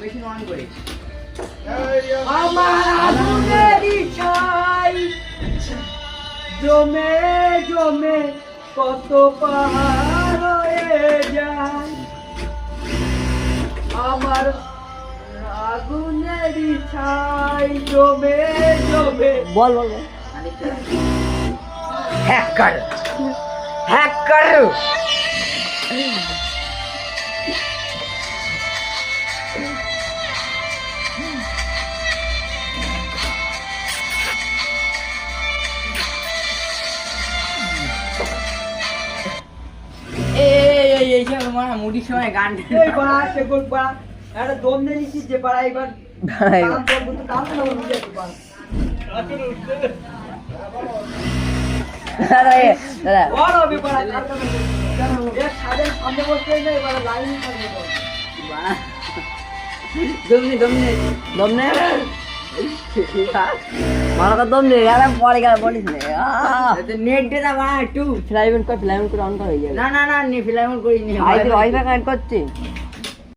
machine on করে আমার আগুনেরই ছাই জমে জমে কত পাহাড় হয়ে যায় আমার আগুনেরই ছাই জমে জমে বল বল হ্যাকার হ্যাকার এই মানে মুড়ির সময় গান এই বাড়া সে গোল বাড়া একটা দম দিয়ে নিচ্ছিস যে বাড়া এবার দাম বলবো তো দাম না বলবো যে বাড়া দাদা বড় হবে বাড়া এর সামনে বসতে নেই বাড়া লাইন থাকবে দমনে দমনে দমনে মারা দম নেই यार পড়ে গেল বলিস না নেট দে না একটু ফ্লাইমেন্ট করে অন করা হয়ে যাবে না না না নি ফিলামেন্ট করিনি ওয়াইফাই কানেক্ট করছি